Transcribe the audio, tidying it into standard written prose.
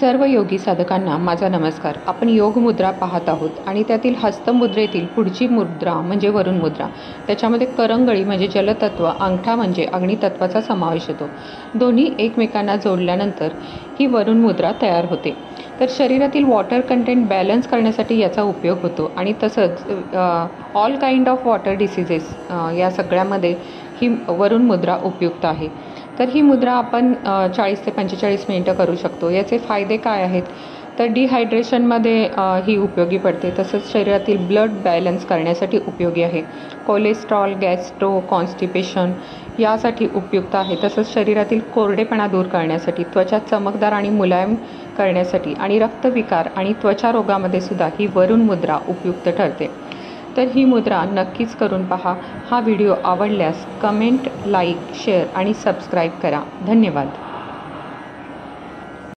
सर्व योगी साधकांना माझा नमस्कार। आपण योग मुद्रा पाहत आहोत आणि त्यातील हस्तमुद्रेतील पुढची मुद्रा म्हणजे वरुण मुद्रा। त्याच्यामध्ये करंगळी म्हणजे जलतत्व, अंगठा म्हणजे अग्नितत्वाचा समावेश होतो। दोन्ही एकमेकांना जोडल्यानंतर ही वरुण मुद्रा तयार होते। तर शरीरातील वॉटर कंटेंट बॅलन्स करण्यासाठी याचा उपयोग होतो आणि तसंच all kind of water diseases या सगळ्यामध्ये ही वरुण मुद्रा उपयुक्त आहे। तर ही मुद्रा आपण 40 ते 45 मिनिटं करू शकतो। याचे फायदे काय आहेत तर डिहायड्रेशनमध्ये ही उपयोगी पडते, तसंच शरीरातील ब्लड बॅलन्स करण्यासाठी उपयोगी आहे। कोलेस्ट्रॉल, गॅस्ट्रो, कॉन्स्टिपेशन यासाठी उपयुक्त आहे। तसंच शरीरातील कोरडेपणा दूर करण्यासाठी, त्वचा चमकदार आणि मुलायम करण्यासाठी आणि रक्तविकार आणि त्वचा रोगामध्ये सुद्धा ही वरुण मुद्रा उपयुक्त ठरते। तर ही मुद्रा नक्कीच करून पहा। हा व्हिडिओ आवडल्यास कमेंट, लाईक, शेअर आणि सबस्क्राईब करा। धन्यवाद।